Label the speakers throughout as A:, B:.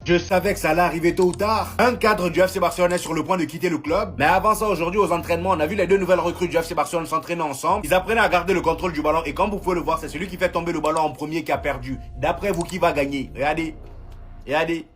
A: Je savais que ça allait arriver tôt ou tard. Un cadre du FC Barcelone est sur le point de quitter le club. Mais avant ça, aujourd'hui, aux entraînements, on a vu les deux nouvelles recrues du FC Barcelone s'entraîner ensemble. Ils apprenaient à garder le contrôle du ballon. Et comme vous pouvez le voir, c'est celui qui fait tomber le ballon en premier qui a perdu. D'après vous, qui va gagner? Regardez. Regardez.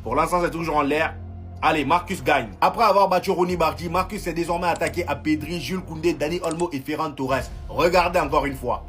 A: Pour l'instant, c'est toujours en l'air. Allez, Marcus gagne. Après avoir battu Ronny Bardi, Marcus est désormais attaqué à Pedri, Jules Koundé, Dani Olmo et Ferran Torres. Regardez encore une fois.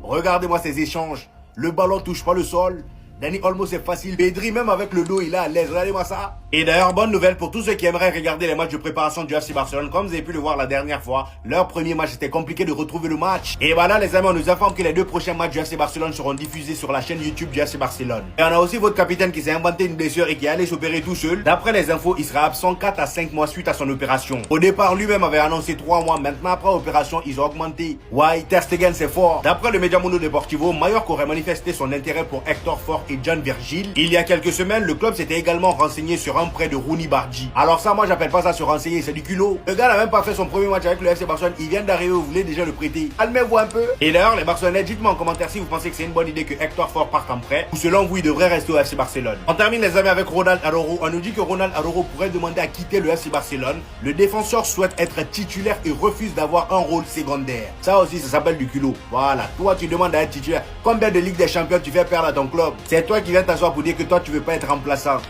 A: Regardez-moi ces échanges. Le ballon touche pas le sol. Dani Olmo c'est facile. Pedri même avec le dos il est à l'aise. Regardez-moi ça. Et d'ailleurs bonne nouvelle pour tous ceux qui aimeraient regarder les matchs de préparation du FC Barcelone. Comme vous avez pu le voir la dernière fois, leur premier match était compliqué de retrouver le match. Et voilà les amis, on nous informe que les deux prochains matchs du FC Barcelone seront diffusés sur la chaîne YouTube du FC Barcelone. Et on a aussi votre capitaine qui s'est inventé une blessure et qui est allé s'opérer tout seul. D'après les infos, il sera absent 4 à 5 mois suite à son opération. Au départ lui-même avait annoncé 3 mois. Maintenant après l'opération, ils ont augmenté. Ouais, Ter Stegen c'est fort. D'après le Média Mundo Deportivo, Mallorca aurait manifesté son intérêt pour Hector Fort et John Virgil. Il y a quelques semaines, le club s'était également renseigné sur un prêt de Ronny Bardi. Alors ça, moi, j'appelle pas ça se renseigner, c'est du culot. Le gars n'a même pas fait son premier match avec le FC Barcelone. Il vient d'arriver, vous voulez déjà le prêter. Calmez-vous un peu. Et d'ailleurs, les Barcelonais, dites-moi en commentaire si vous pensez que c'est une bonne idée que Hector Fort parte en prêt ou selon vous, il devrait rester au FC Barcelone. On termine les amis avec Ronald Araujo. On nous dit que Ronald Araujo pourrait demander à quitter le FC Barcelone. Le défenseur souhaite être titulaire et refuse d'avoir un rôle secondaire. Ça aussi, ça s'appelle du culot. Voilà. Toi, tu demandes à être titulaire. Combien de Ligue des Champions tu fais perdre à ton club? C'est toi qui viens t'asseoir pour dire que toi, tu veux pas être remplaçant.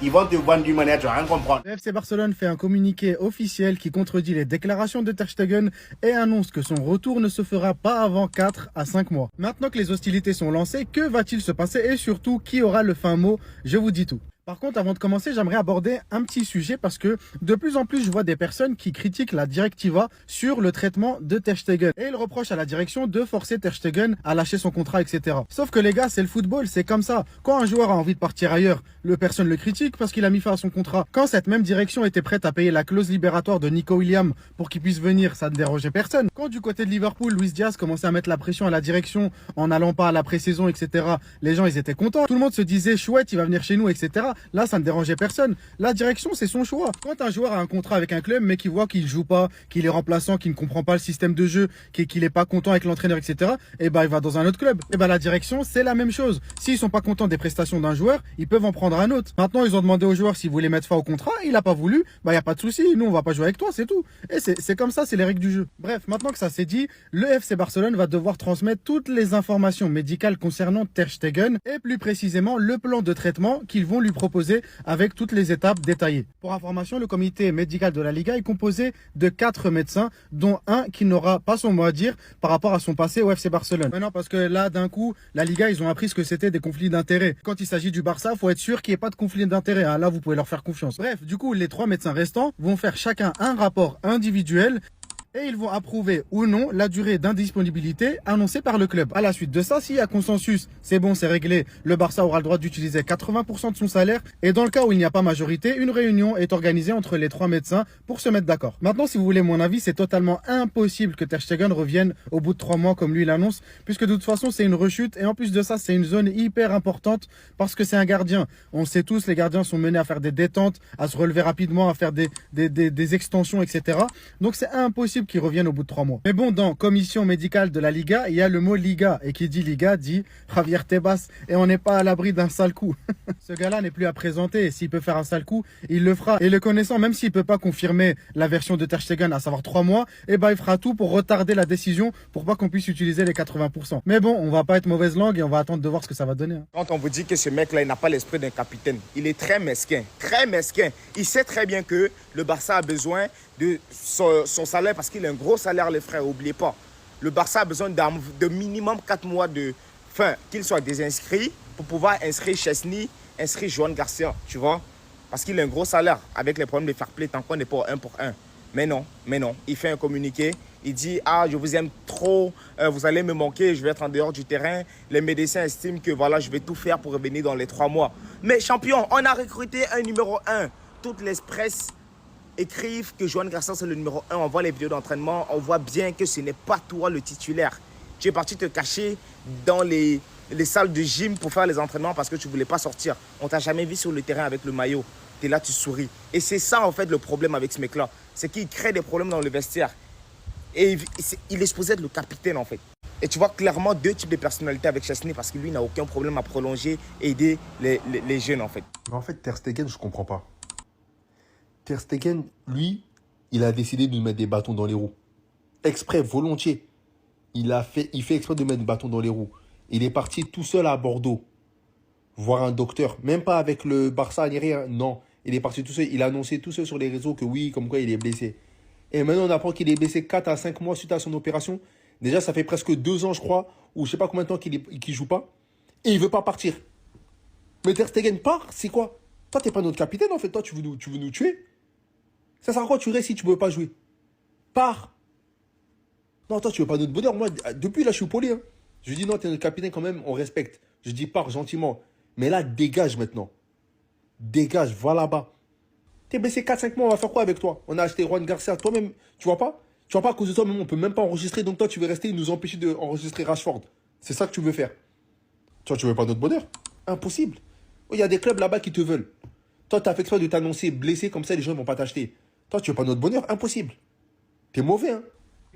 A: Ils vont te vendre d'une manière, tu vas rien comprendre.
B: Le FC Barcelone fait un communiqué officiel qui contredit les déclarations de Ter Stegen et annonce que son retour ne se fera pas avant 4 à 5 mois. Maintenant que les hostilités sont lancées, que va-t-il se passer et surtout qui aura le fin mot? Je vous dis tout. Par contre, avant de commencer, j'aimerais aborder un petit sujet parce que de plus en plus, je vois des personnes qui critiquent la Directiva sur le traitement de Ter Stegen. Et ils reprochent à la direction de forcer Ter Stegen à lâcher son contrat, etc. Sauf que les gars, c'est le football, c'est comme ça. Quand un joueur a envie de partir ailleurs, personne le critique parce qu'il a mis fin à son contrat. Quand cette même direction était prête à payer la clause libératoire de Nico Williams pour qu'il puisse venir, ça ne dérangeait personne. Quand du côté de Liverpool, Luis Diaz commençait à mettre la pression à la direction en n'allant pas à la pré-saison, etc. Les gens, ils étaient contents. Tout le monde se disait, chouette, il va venir chez nous, etc. Là, ça ne dérangeait personne. La direction, c'est son choix. Quand un joueur a un contrat avec un club, mais qui voit qu'il joue pas, qu'il est remplaçant, qu'il ne comprend pas le système de jeu, qu'il est pas content avec l'entraîneur, etc., et ben, il va dans un autre club. Et ben, la direction, c'est la même chose. S'ils sont pas contents des prestations d'un joueur, ils peuvent en prendre un autre. Maintenant, ils ont demandé au joueur s'il voulait mettre fin au contrat, il a pas voulu, bah, y a pas de souci. Nous, on va pas jouer avec toi, c'est tout. Et c'est comme ça, c'est les règles du jeu. Bref, maintenant que ça s'est dit, le FC Barcelone va devoir transmettre toutes les informations médicales concernant Ter Stegen et plus précisément le plan de traitement qu'ils vont lui proposer avec toutes les étapes détaillées. Pour information, le comité médical de la Liga est composé de 4 médecins, dont un qui n'aura pas son mot à dire par rapport à son passé au FC Barcelone. Maintenant, parce que là, d'un coup, la Liga, ils ont appris ce que c'était des conflits d'intérêts. Quand il s'agit du Barça, faut être sûr qu'il n'y ait pas de conflit d'intérêts. Hein. Là, vous pouvez leur faire confiance. Bref, du coup, les 3 médecins restants vont faire chacun un rapport individuel et ils vont approuver ou non la durée d'indisponibilité annoncée par le club. À la suite de ça, s'il y a consensus, c'est bon, c'est réglé, le Barça aura le droit d'utiliser 80% de son salaire et dans le cas où il n'y a pas majorité, une réunion est organisée entre les 3 médecins pour se mettre d'accord. Maintenant, si vous voulez mon avis, c'est totalement impossible que Ter Stegen revienne au bout de 3 mois comme lui l'annonce, puisque de toute façon, c'est une rechute et en plus de ça, c'est une zone hyper importante parce que c'est un gardien. On sait tous, les gardiens sont menés à faire des détentes, à se relever rapidement, à faire des extensions, etc. Donc c'est impossible qui reviennent au bout de 3 mois. Mais bon, dans commission médicale de la Liga, il y a le mot Liga. Et qui dit Liga dit Javier Tebas. Et on n'est pas à l'abri d'un sale coup. Ce gars-là n'est plus à présenter. Et s'il peut faire un sale coup, il le fera. Et le connaissant, même s'il peut pas confirmer la version de Ter Stegen, à savoir 3 mois, eh ben, il fera tout pour retarder la décision pour pas qu'on puisse utiliser les 80%. Mais bon, on va pas être mauvaise langue et on va attendre de voir ce que ça va donner. Hein.
C: Quand on vous dit que ce mec-là, il n'a pas l'esprit d'un capitaine, il est très mesquin. Très mesquin. Il sait très bien que le Barça a besoin de son salaire parce qu'il a un gros salaire, les frères, n'oubliez pas. Le Barça a besoin de minimum 4 mois de fin, qu'il soit désinscrit pour pouvoir inscrire Chesney, inscrire Joan Garcia, tu vois. Parce qu'il a un gros salaire avec les problèmes de fair play tant qu'on n'est pas au 1 pour 1. Mais non, il fait un communiqué, il dit « Ah, je vous aime trop, vous allez me manquer, je vais être en dehors du terrain. Les médecins estiment que voilà, je vais tout faire pour revenir dans les 3 mois. » Mais champion, on a recruté un numéro 1. Toutes les presses écrivent que Joan Garcia c'est le numéro 1. On voit les vidéos d'entraînement, on voit bien que ce n'est pas toi le titulaire. Tu es parti te cacher dans les salles de gym pour faire les entraînements parce que tu ne voulais pas sortir. On ne t'a jamais vu sur le terrain avec le maillot. Tu es là, tu souris. Et c'est ça en fait le problème avec ce mec-là. C'est qu'il crée des problèmes dans le vestiaire. Et il est supposé être le capitaine en fait. Et tu vois clairement deux types de personnalités avec Chesney parce que lui n'a aucun problème à prolonger et aider les jeunes en fait.
D: Mais en fait, Ter Stegen, je comprends pas. Ter Stegen, lui, il a décidé de nous mettre des bâtons dans les roues. Exprès, volontiers. Il fait exprès de mettre des bâtons dans les roues. Il est parti tout seul à Bordeaux, voir un docteur. Même pas avec le Barça ni rien. Non, il est parti tout seul. Il a annoncé tout seul sur les réseaux que oui, comme quoi il est blessé. Et maintenant, on apprend qu'il est blessé 4 à 5 mois suite à son opération. Déjà, ça fait presque 2 ans, je crois, ou je sais pas combien de temps qu'il joue pas. Et il veut pas partir. Mais Ter Stegen part, c'est quoi? Toi, t'es pas notre capitaine, en fait. Toi, tu veux nous tuer. Ça sert à quoi tu restes si tu veux pas jouer? Pars. Non, toi, tu veux pas notre bonheur. Moi, depuis là, je suis poli. Hein. Je dis non, t'es notre capitaine quand même, on respecte. Je dis pars gentiment. Mais là, dégage maintenant. Dégage, va là-bas. T'es blessé 4-5 mois, on va faire quoi avec toi? On a acheté Juan Garcia, toi-même, tu vois pas? Tu vois pas, à cause de toi, même, on peut même pas enregistrer. Donc toi, tu veux rester et nous empêcher d'enregistrer Rashford. C'est ça que tu veux faire. Toi, tu veux pas notre bonheur? Impossible. Il y a des clubs là-bas qui te veulent. Toi, t'as fait exprès de t'annoncer blessé, comme ça, les gens ne vont pas t'acheter. Toi, tu veux pas notre bonheur? Impossible. T'es mauvais, hein?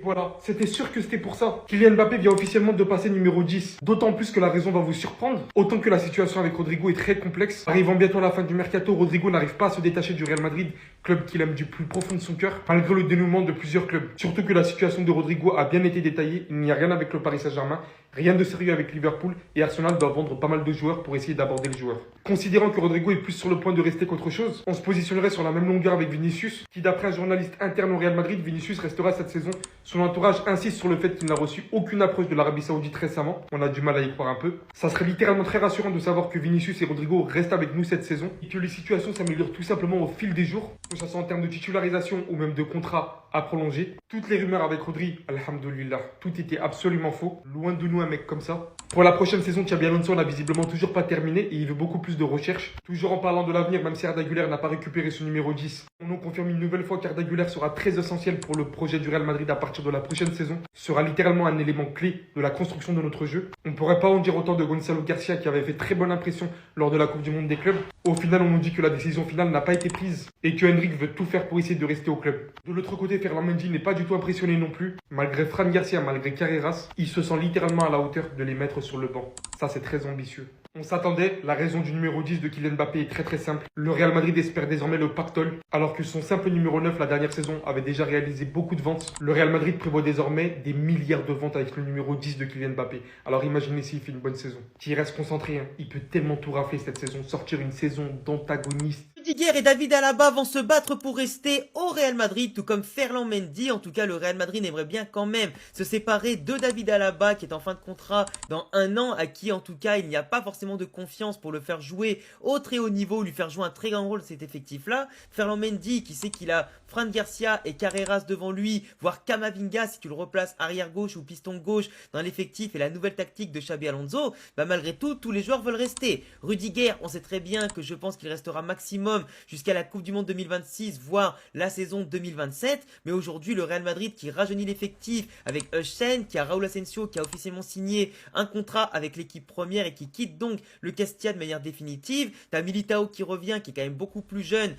E: Voilà, c'était sûr que c'était pour ça. Kylian Mbappé vient officiellement de passer numéro 10. D'autant plus que la raison va vous surprendre. Autant que la situation avec Rodrigo est très complexe. Arrivant bientôt à la fin du mercato, Rodrigo n'arrive pas à se détacher du Real Madrid, club qu'il aime du plus profond de son cœur, malgré le dénouement de plusieurs clubs. Surtout que la situation de Rodrigo a bien été détaillée. Il n'y a rien avec le Paris Saint-Germain, rien de sérieux avec Liverpool et Arsenal doit vendre pas mal de joueurs pour essayer d'aborder le joueur. Considérant que Rodrigo est plus sur le point de rester qu'autre chose, on se positionnerait sur la même longueur avec Vinicius, qui d'après un journaliste interne au Real Madrid, Vinicius restera cette saison. Son entourage insiste sur le fait qu'il n'a reçu aucune approche de l'Arabie Saoudite récemment. On a du mal à y croire un peu. Ça serait littéralement très rassurant de savoir que Vinicius et Rodrigo restent avec nous cette saison et que les situations s'améliorent tout simplement au fil des jours, que ce soit en termes de titularisation ou même de contrat à prolonger. Toutes les rumeurs avec Rodri, alhamdoulilah, tout était absolument faux. Loin de nous un mec comme ça. Pour la prochaine saison, Xabi Alonso n'a visiblement toujours pas terminé et il veut beaucoup plus de recherche. Toujours en parlant de l'avenir, même si Arda Güler n'a pas récupéré son numéro 10. On nous confirme une nouvelle fois qu'Arda Güler sera très essentiel pour le projet du Real Madrid à partir de la prochaine saison. Sera littéralement un élément clé de la construction de notre jeu. On ne pourrait pas en dire autant de Gonzalo Garcia qui avait fait très bonne impression lors de la Coupe du Monde des clubs. Au final, on nous dit que la décision finale n'a pas été prise et que Henrik veut tout faire pour essayer de rester au club. De l'autre côté, Ferland Mendy n'est pas du tout impressionné non plus. Malgré Fran Garcia, malgré Carreras, il se sent littéralement à la hauteur de les mettre sur le banc. Ça, c'est très ambitieux. On s'attendait, la raison du numéro 10 de Kylian Mbappé est très très simple. Le Real Madrid espère désormais le pactole, alors que son simple numéro 9 la dernière saison avait déjà réalisé beaucoup de ventes. Le Real Madrid prévoit désormais des milliards de ventes avec le numéro 10 de Kylian Mbappé. Alors imaginez s'il fait une bonne saison. Qu'il reste concentré, hein. Il peut tellement tout rafler cette saison, sortir une saison d'antagoniste.
F: Rudiger et David Alaba vont se battre pour rester au Real Madrid, tout comme Ferland Mendy. En tout cas, le Real Madrid aimerait bien quand même se séparer de David Alaba, qui est en fin de contrat dans 1 an, à qui en tout cas il n'y a pas forcément de confiance pour le faire jouer au très haut niveau, lui faire jouer un très grand rôle cet effectif-là. Ferland Mendy, qui sait qu'il a Fran Garcia et Carreras devant lui, voire Camavinga si tu le replaces arrière gauche ou piston gauche dans l'effectif et la nouvelle tactique de Xabi Alonso, bah malgré tout, tous les joueurs veulent rester. Rudiger, on sait très bien que je pense qu'il restera maximum jusqu'à la Coupe du Monde 2026, voire la saison 2027. Mais aujourd'hui, le Real Madrid qui rajeunit l'effectif avec Eusen, qui a Raúl Asensio qui a officiellement signé un contrat avec l'équipe première et qui quitte donc le Castilla de manière définitive. T'as Militao qui revient, qui est quand même beaucoup plus jeune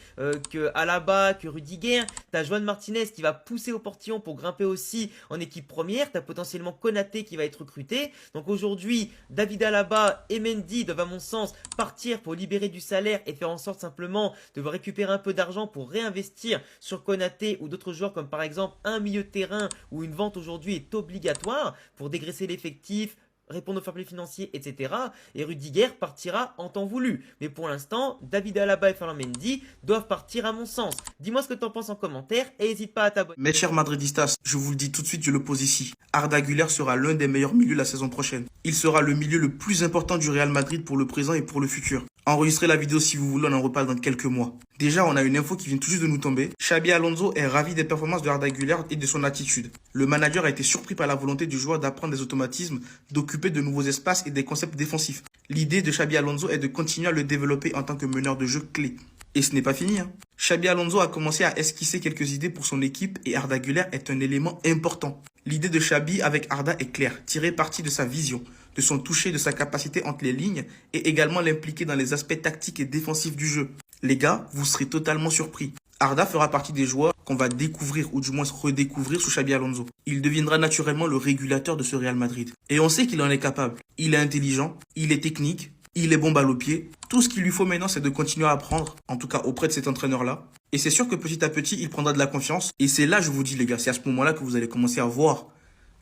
F: que Alaba, que Rudiger. T'as Joan Martinez qui va pousser au portillon pour grimper aussi en équipe première. T'as potentiellement Konaté qui va être recruté. Donc aujourd'hui, David Alaba et Mendy doivent à mon sens partir pour libérer du salaire et faire en sorte simplement de récupérer un peu d'argent pour réinvestir sur Konaté ou d'autres joueurs comme par exemple un milieu de terrain où une vente aujourd'hui est obligatoire pour dégraisser l'effectif, répondre aux fair play financiers, etc. Et Rudiger partira en temps voulu. Mais pour l'instant, David Alaba et Ferland Mendy doivent partir à mon sens. Dis-moi ce que tu en penses en commentaire et n'hésite pas à t'abonner.
G: Mes chers madridistas, je vous le dis tout de suite, je le pose ici. Arda Güler sera l'un des meilleurs milieux la saison prochaine. Il sera le milieu le plus important du Real Madrid pour le présent et pour le futur. Enregistrez la vidéo si vous voulez, on en reparle dans quelques mois. Déjà, on a une info qui vient tout juste de nous tomber. Xabi Alonso est ravi des performances de Arda Güler et de son attitude. Le manager a été surpris par la volonté du joueur d'apprendre des automatismes, d'occuper de nouveaux espaces et des concepts défensifs. L'idée de Xabi Alonso est de continuer à le développer en tant que meneur de jeu clé. Et ce n'est pas fini, hein. Xabi Alonso a commencé à esquisser quelques idées pour son équipe et Arda Güler est un élément important. L'idée de Xabi avec Arda est claire, tirer parti de sa vision, de son toucher, de sa capacité entre les lignes et également l'impliquer dans les aspects tactiques et défensifs du jeu. Les gars, vous serez totalement surpris. Arda fera partie des joueurs qu'on va découvrir ou du moins redécouvrir sous Xabi Alonso. Il deviendra naturellement le régulateur de ce Real Madrid. Et on sait qu'il en est capable. Il est intelligent, il est technique, il est bon balle au pied. Tout ce qu'il lui faut maintenant, c'est de continuer à apprendre, en tout cas auprès de cet entraîneur-là. Et c'est sûr que petit à petit, il prendra de la confiance. Et c'est là, je vous dis les gars, c'est à ce moment-là que vous allez commencer à voir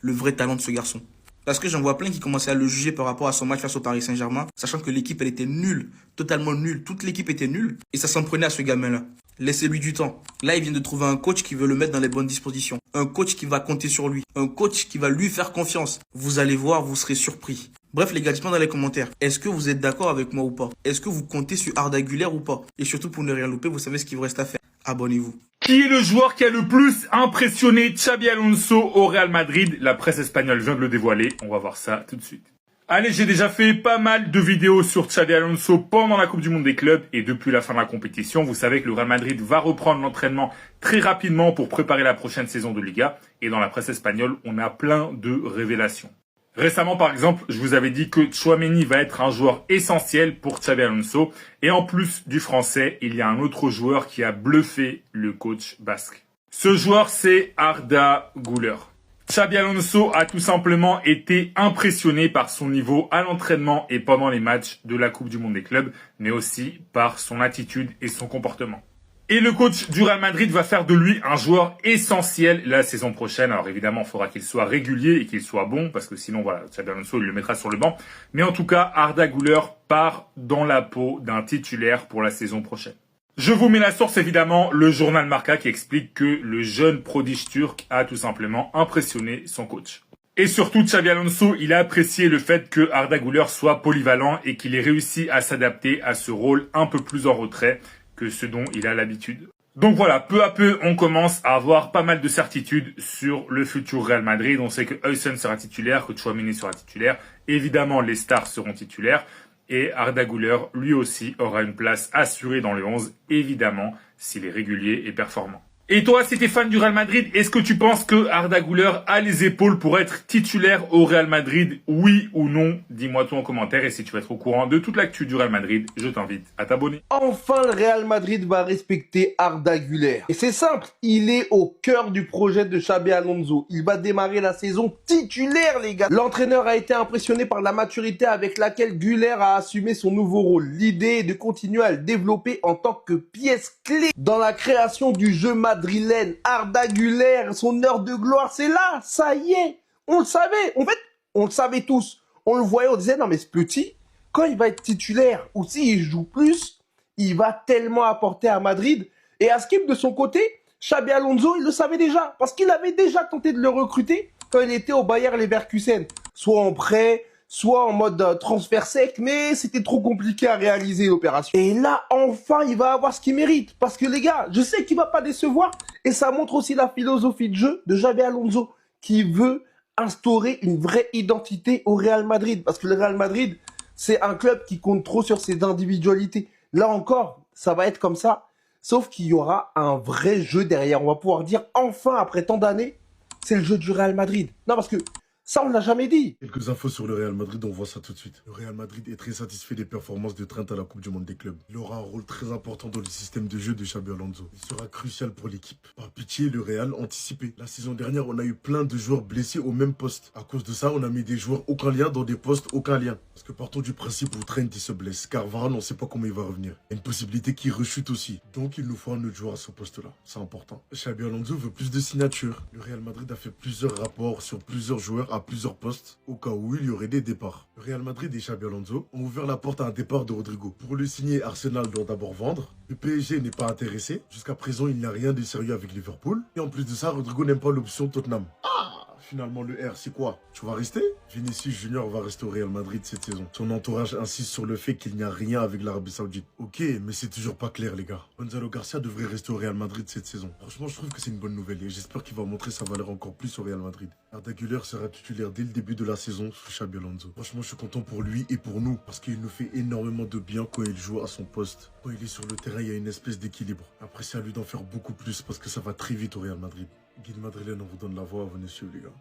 G: le vrai talent de ce garçon. Parce que j'en vois plein qui commençaient à le juger par rapport à son match face au Paris Saint-Germain, sachant que l'équipe, elle était nulle, totalement nulle. Toute l'équipe était nulle et ça s'en prenait à ce gamin-là. Laissez-lui du temps. Là, il vient de trouver un coach qui veut le mettre dans les bonnes dispositions. Un coach qui va compter sur lui. Un coach qui va lui faire confiance. Vous allez voir, vous serez surpris. Bref, les gars, dites-moi dans les commentaires. Est-ce que vous êtes d'accord avec moi ou pas? Est-ce que vous comptez sur Arda Güler ou pas? Et surtout, pour ne rien louper, vous savez ce qu'il vous reste à faire. Abonnez-vous.
H: Qui est le joueur qui a le plus impressionné Xabi Alonso au Real Madrid? La presse espagnole vient de le dévoiler. On va voir ça tout de suite. Allez, j'ai déjà fait pas mal de vidéos sur Xabi Alonso pendant la Coupe du Monde des clubs et depuis la fin de la compétition. Vous savez que le Real Madrid va reprendre l'entraînement très rapidement pour préparer la prochaine saison de Liga. Et dans la presse espagnole, on a plein de révélations. Récemment, par exemple, je vous avais dit que Tchouaméni va être un joueur essentiel pour Xabi Alonso. Et en plus du français, il y a un autre joueur qui a bluffé le coach basque. Ce joueur, c'est Arda Güler. Xabi Alonso a tout simplement été impressionné par son niveau à l'entraînement et pendant les matchs de la Coupe du Monde des clubs, mais aussi par son attitude et son comportement. Et le coach du Real Madrid va faire de lui un joueur essentiel la saison prochaine. Alors évidemment, il faudra qu'il soit régulier et qu'il soit bon, parce que sinon, voilà, Xabi Alonso, il le mettra sur le banc. Mais en tout cas, Arda Güler part dans la peau d'un titulaire pour la saison prochaine. Je vous mets la source, évidemment, le journal Marca qui explique que le jeune prodige turc a tout simplement impressionné son coach. Et surtout, Xabi Alonso, il a apprécié le fait que Arda Güler soit polyvalent et qu'il ait réussi à s'adapter à ce rôle un peu plus en retrait que ce dont il a l'habitude. Donc voilà, peu à peu, on commence à avoir pas mal de certitudes sur le futur Real Madrid. On sait que Huysen sera titulaire, que Tchouaméni sera titulaire. Évidemment, les stars seront titulaires. Et Arda Güler, lui aussi, aura une place assurée dans le 11, évidemment, s'il est régulier et performant. Et toi, si t'es fan du Real Madrid, est-ce que tu penses que Arda Güler a les épaules pour être titulaire au Real Madrid? Oui ou non? Dis-moi tout en commentaire et si tu veux être au courant de toute l'actu du Real Madrid, je t'invite à t'abonner.
I: Enfin, le Real Madrid va respecter Arda Güler. Et c'est simple, il est au cœur du projet de Xabi Alonso. Il va démarrer la saison titulaire, les gars. L'entraîneur a été impressionné par la maturité avec laquelle Güler a assumé son nouveau rôle. L'idée est de continuer à le développer en tant que pièce clé dans la création du jeu madrilène. Arda Güler, son heure de gloire, c'est là, ça y est. On le savait, en fait, on le savait tous. On le voyait, on disait, non mais ce petit, quand il va être titulaire, ou s'il joue plus, il va tellement apporter à Madrid. Et à Skip, de son côté, Xabi Alonso, il le savait déjà, parce qu'il avait déjà tenté de le recruter quand il était au Bayer Leverkusen, soit en prêt, soit en mode transfert sec, mais c'était trop compliqué à réaliser l'opération. Et là, enfin, il va avoir ce qu'il mérite. Parce que les gars, je sais qu'il va pas décevoir. Et ça montre aussi la philosophie de jeu de Xabi Alonso, qui veut instaurer une vraie identité au Real Madrid. Parce que le Real Madrid, c'est un club qui compte trop sur ses individualités. Là encore, ça va être comme ça. Sauf qu'il y aura un vrai jeu derrière. On va pouvoir dire, enfin, après tant d'années, c'est le jeu du Real Madrid. Non, parce que ça, on ne l'a jamais dit.
J: Quelques infos sur le Real Madrid, on voit ça tout de suite. Le Real Madrid est très satisfait des performances de Trent à la Coupe du Monde des clubs. Il aura un rôle très important dans le système de jeu de Xabi Alonso. Il sera crucial pour l'équipe. Par pitié, le Real anticipé. La saison dernière, on a eu plein de joueurs blessés au même poste. À cause de ça, on a mis des joueurs aucun lien dans des postes aucun lien. Parce que partons du principe où Trent il se blesse. Car Varane, on ne sait pas comment il va revenir. Il y a une possibilité qu'il rechute aussi. Donc il nous faut un autre joueur à ce poste-là. C'est important. Xabi Alonso veut plus de signatures. Le Real Madrid a fait plusieurs rapports sur plusieurs joueurs à plusieurs postes, au cas où il y aurait des départs. Le Real Madrid et Xabi Alonso ont ouvert la porte à un départ de Rodrigo. Pour le signer, Arsenal doit d'abord vendre. Le PSG n'est pas intéressé. Jusqu'à présent, il n'y a rien de sérieux avec Liverpool. Et en plus de ça, Rodrigo n'aime pas l'option Tottenham. Finalement, le R, c'est quoi? Tu vas rester? Vinicius Junior va rester au Real Madrid cette saison. Son entourage insiste sur le fait qu'il n'y a rien avec l'Arabie Saoudite. Ok, mais c'est toujours pas clair, les gars. Gonzalo Garcia devrait rester au Real Madrid cette saison. Franchement, je trouve que c'est une bonne nouvelle et j'espère qu'il va montrer sa valeur encore plus au Real Madrid. Arda Güler sera titulaire dès le début de la saison sous Xabi Alonso. Franchement, je suis content pour lui et pour nous parce qu'il nous fait énormément de bien quand il joue à son poste. Quand il est sur le terrain, il y a une espèce d'équilibre. Après, c'est à lui d'en faire beaucoup plus parce que ça va très vite au Real Madrid. Guide Madrilène, on vous donne la voix. Venez suivre, les gars.